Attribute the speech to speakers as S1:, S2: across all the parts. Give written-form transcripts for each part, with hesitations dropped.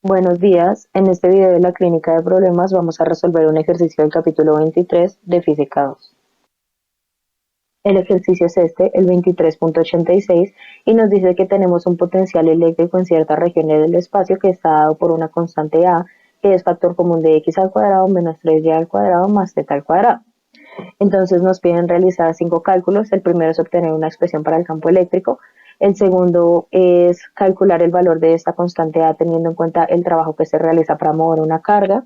S1: Buenos días, en este video de la clínica de problemas vamos a resolver un ejercicio del capítulo 23 de Física 2. El ejercicio es el 23.86, y nos dice que tenemos un potencial eléctrico en ciertas regiones del espacio que está dado por una constante A, que es factor común de x al cuadrado menos 3y al cuadrado más z al cuadrado. Entonces nos piden realizar 5 cálculos. El primero es obtener una expresión para el campo eléctrico. El segundo es calcular el valor de esta constante A teniendo en cuenta el trabajo que se realiza para mover una carga.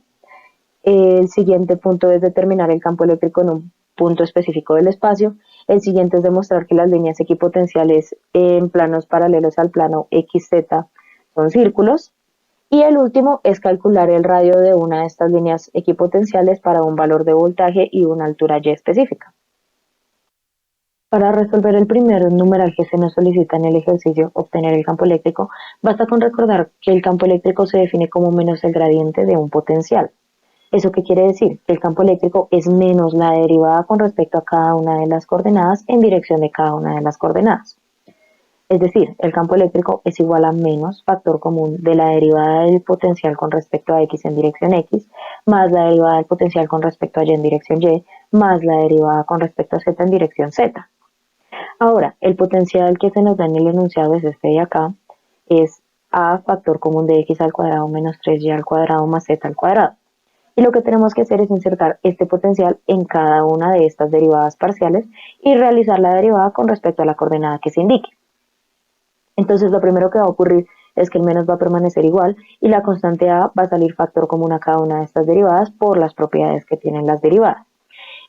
S1: El siguiente punto es determinar el campo eléctrico en un punto específico del espacio. El siguiente es demostrar que las líneas equipotenciales en planos paralelos al plano XZ son círculos. Y el último es calcular el radio de una de estas líneas equipotenciales para un valor de voltaje y una altura y específica. Para resolver el primer numeral que se nos solicita en el ejercicio, obtener el campo eléctrico, basta con recordar que el campo eléctrico se define como menos el gradiente de un potencial. ¿Eso qué quiere decir? Que el campo eléctrico es menos la derivada con respecto a cada una de las coordenadas en dirección de cada una de las coordenadas. Es decir, el campo eléctrico es igual a menos factor común de la derivada del potencial con respecto a x en dirección x, más la derivada del potencial con respecto a y en dirección y, más la derivada con respecto a z en dirección z. Ahora, el potencial que se nos da en el enunciado es este de acá, es a factor común de x al cuadrado menos 3y al cuadrado más z al cuadrado. Y lo que tenemos que hacer es insertar este potencial en cada una de estas derivadas parciales y realizar la derivada con respecto a la coordenada que se indique. Entonces lo primero que va a ocurrir es que el menos va a permanecer igual y la constante a va a salir factor común a cada una de estas derivadas por las propiedades que tienen las derivadas.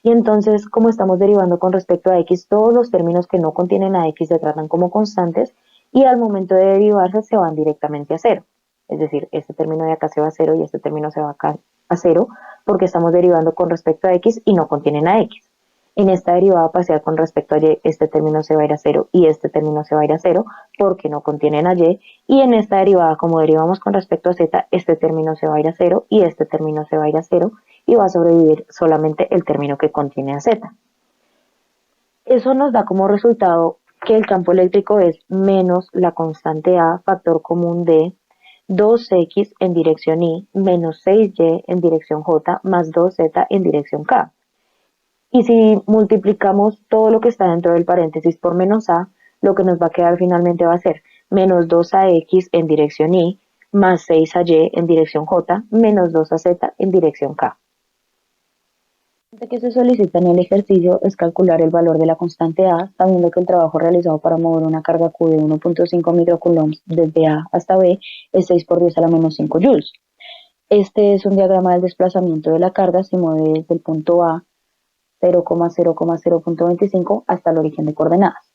S1: Y entonces, como estamos derivando con respecto a x, todos los términos que no contienen a x se tratan como constantes y al momento de derivarse se van directamente a cero. Es decir, este término de acá se va a cero y este término se va acá a cero porque estamos derivando con respecto a x y no contienen a x. En esta derivada parcial con respecto a y, este término se va a ir a cero y este término se va a ir a cero porque no contienen a y. Y en esta derivada, como derivamos con respecto a z, este término se va a ir a cero y este término se va a ir a cero y va a sobrevivir solamente el término que contiene a z. Eso nos da como resultado que el campo eléctrico es menos la constante a, factor común de 2x en dirección y menos 6y en dirección j más 2z en dirección k. Y si multiplicamos todo lo que está dentro del paréntesis por menos a, lo que nos va a quedar finalmente va a ser menos 2ax en dirección y más 6ay en dirección j menos 2az en dirección k. Lo que se solicita en el ejercicio es calcular el valor de la constante A, sabiendo que el trabajo realizado para mover una carga Q de 1.5 microcoulombs desde A hasta B es 6 por 10 a la menos 5 joules. Este es un diagrama del desplazamiento de la carga. Se mueve desde el punto A 0,0,0.25 hasta el origen de coordenadas.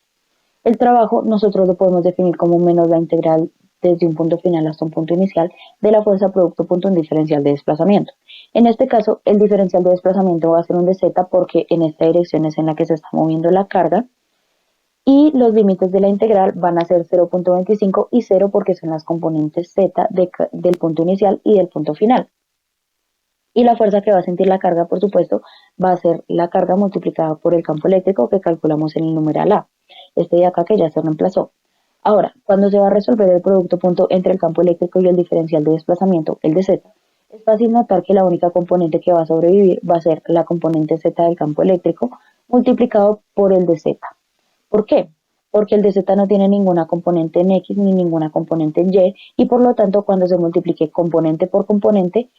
S1: El trabajo nosotros lo podemos definir como menos la integral desde un punto final hasta un punto inicial de la fuerza producto punto un diferencial de desplazamiento. En este caso, el diferencial de desplazamiento va a ser un dz porque en esta dirección es en la que se está moviendo la carga y los límites de la integral van a ser 0.25 y 0 porque son las componentes z del punto inicial y del punto final. Y la fuerza que va a sentir la carga, por supuesto, va a ser la carga multiplicada por el campo eléctrico que calculamos en el numeral A, este de acá que ya se reemplazó. Ahora, cuando se va a resolver el producto punto entre el campo eléctrico y el diferencial de desplazamiento, el de z, es fácil notar que la única componente que va a sobrevivir va a ser la componente z del campo eléctrico multiplicado por el de z. ¿Por qué? Porque el de z no tiene ninguna componente en x ni ninguna componente en y por lo tanto cuando se multiplique componente por componente,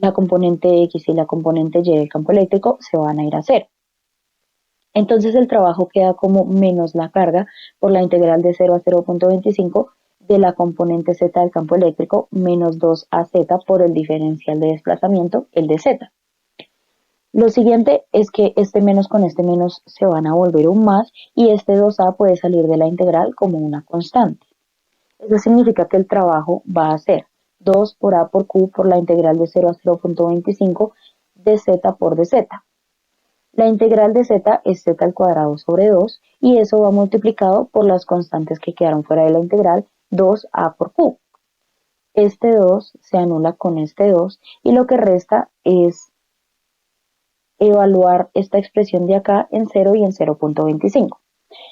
S1: la componente X y la componente Y del campo eléctrico se van a ir a cero. Entonces el trabajo queda como menos la carga por la integral de 0 a 0.25 de la componente Z del campo eléctrico menos 2az por el diferencial de desplazamiento, el de Z. Lo siguiente es que este menos con este menos se van a volver un más y este 2a puede salir de la integral como una constante. Eso significa que el trabajo va a ser 2 por a por q por la integral de 0 a 0.25 de z por dz. La integral de z es z al cuadrado sobre 2 y eso va multiplicado por las constantes que quedaron fuera de la integral, 2a por q. Este 2 se anula con este 2 y lo que resta es evaluar esta expresión de acá en 0 y en 0.25.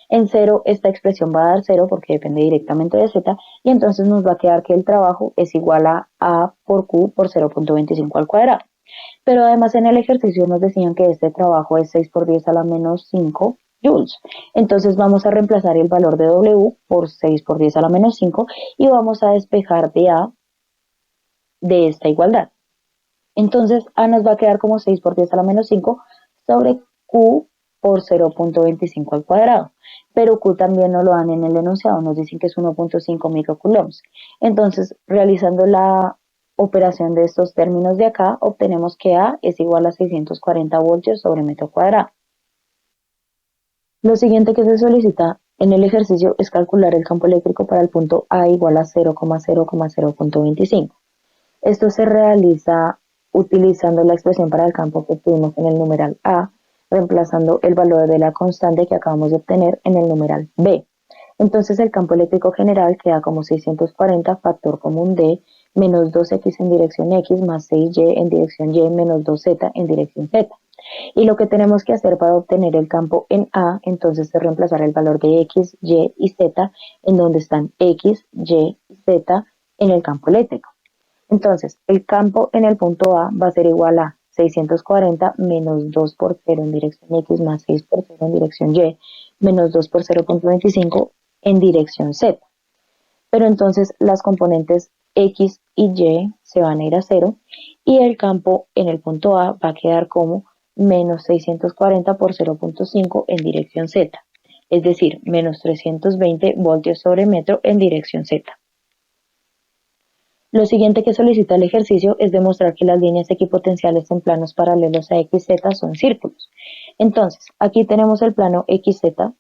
S1: En 0 esta expresión va a dar 0 porque depende directamente de z, y entonces nos va a quedar que el trabajo es igual a por q por 0.25 al cuadrado. Pero además en el ejercicio nos decían que este trabajo es 6 por 10 a la menos 5 joules. Entonces vamos a reemplazar el valor de W por 6 por 10 a la menos 5 y vamos a despejar de A de esta igualdad. Entonces A nos va a quedar como 6 por 10 a la menos 5 sobre Q por 0.25 al cuadrado. Pero Q también nos lo dan en el enunciado, nos dicen que es 1.5 microcoulombs. Entonces, realizando la operación de estos términos de acá, obtenemos que A es igual a 640 voltios sobre metro cuadrado. Lo siguiente que se solicita en el ejercicio es calcular el campo eléctrico para el punto A igual a 0,0,0.25. Esto se realiza utilizando la expresión para el campo que tuvimos en el numeral A, reemplazando el valor de la constante que acabamos de obtener en el numeral B. Entonces el campo eléctrico general queda como 640 factor común de menos 2x en dirección x más 6y en dirección y menos 2z en dirección z. Y lo que tenemos que hacer para obtener el campo en A, entonces es reemplazar el valor de x, y y z en donde están x, y y z en el campo eléctrico. Entonces, el campo en el punto A va a ser igual a 640 menos 2 por 0 en dirección X más 6 por 0 en dirección Y, menos 2 por 0.25 en dirección Z. Pero entonces las componentes X y Y se van a ir a 0 y el campo en el punto A va a quedar como menos 640 por 0.5 en dirección Z, es decir, menos 320 voltios sobre metro en dirección Z. Lo siguiente que solicita el ejercicio es demostrar que las líneas equipotenciales en planos paralelos a XZ son círculos. Entonces, aquí tenemos el plano XZ,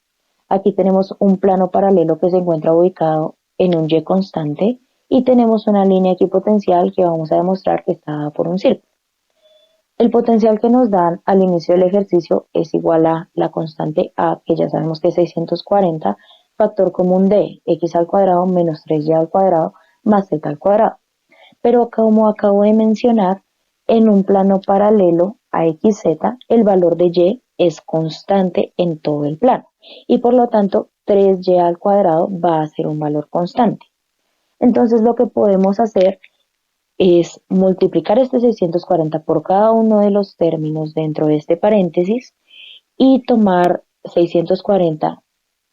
S1: aquí tenemos un plano paralelo que se encuentra ubicado en un Y constante y tenemos una línea equipotencial que vamos a demostrar que está dada por un círculo. El potencial que nos dan al inicio del ejercicio es igual a la constante A, que ya sabemos que es 640, factor común de x al cuadrado menos 3y al cuadrado más z al cuadrado. Pero como acabo de mencionar, en un plano paralelo a XZ, el valor de Y es constante en todo el plano y por lo tanto 3Y al cuadrado va a ser un valor constante. Entonces lo que podemos hacer es multiplicar este 640 por cada uno de los términos dentro de este paréntesis y tomar 640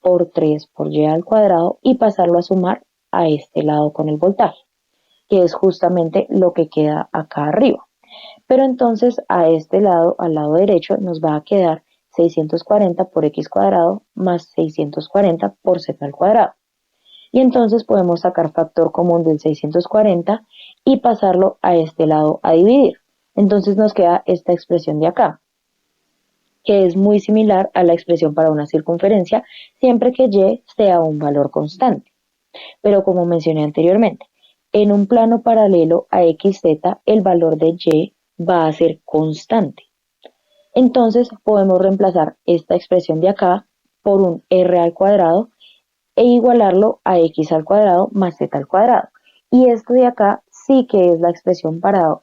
S1: por 3 por Y al cuadrado y pasarlo a sumar a este lado con el voltaje, que es justamente lo que queda acá arriba. Pero entonces a este lado, al lado derecho, nos va a quedar 640 por x cuadrado más 640 por z al cuadrado. Y entonces podemos sacar factor común del 640 y pasarlo a este lado a dividir. Entonces nos queda esta expresión de acá, que es muy similar a la expresión para una circunferencia, siempre que y sea un valor constante. Pero como mencioné anteriormente, en un plano paralelo a XZ, el valor de Y va a ser constante. Entonces podemos reemplazar esta expresión de acá por un R al cuadrado e igualarlo a X al cuadrado más Z al cuadrado. Y esto de acá sí que es la expresión para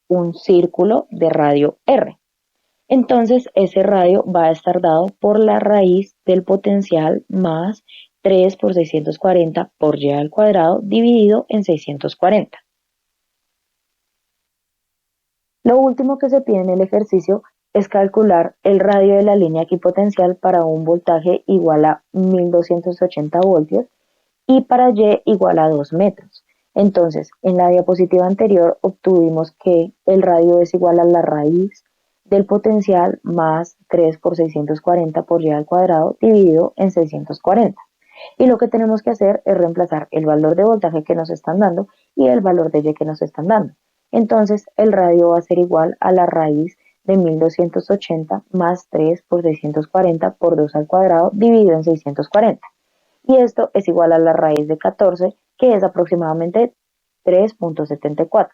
S1: un círculo de radio R. Entonces ese radio va a estar dado por la raíz del potencial más 3 por 640 por y al cuadrado dividido en 640. Lo último que se pide en el ejercicio es calcular el radio de la línea equipotencial para un voltaje igual a 1280 voltios y para y igual a 2 metros. Entonces, en la diapositiva anterior obtuvimos que el radio es igual a la raíz del potencial más 3 por 640 por y al cuadrado dividido en 640. Y lo que tenemos que hacer es reemplazar el valor de voltaje que nos están dando y el valor de y que nos están dando. Entonces, el radio va a ser igual a la raíz de 1280 más 3 por 640 por 2 al cuadrado dividido en 640. Y esto es igual a la raíz de 14, que es aproximadamente 3.74.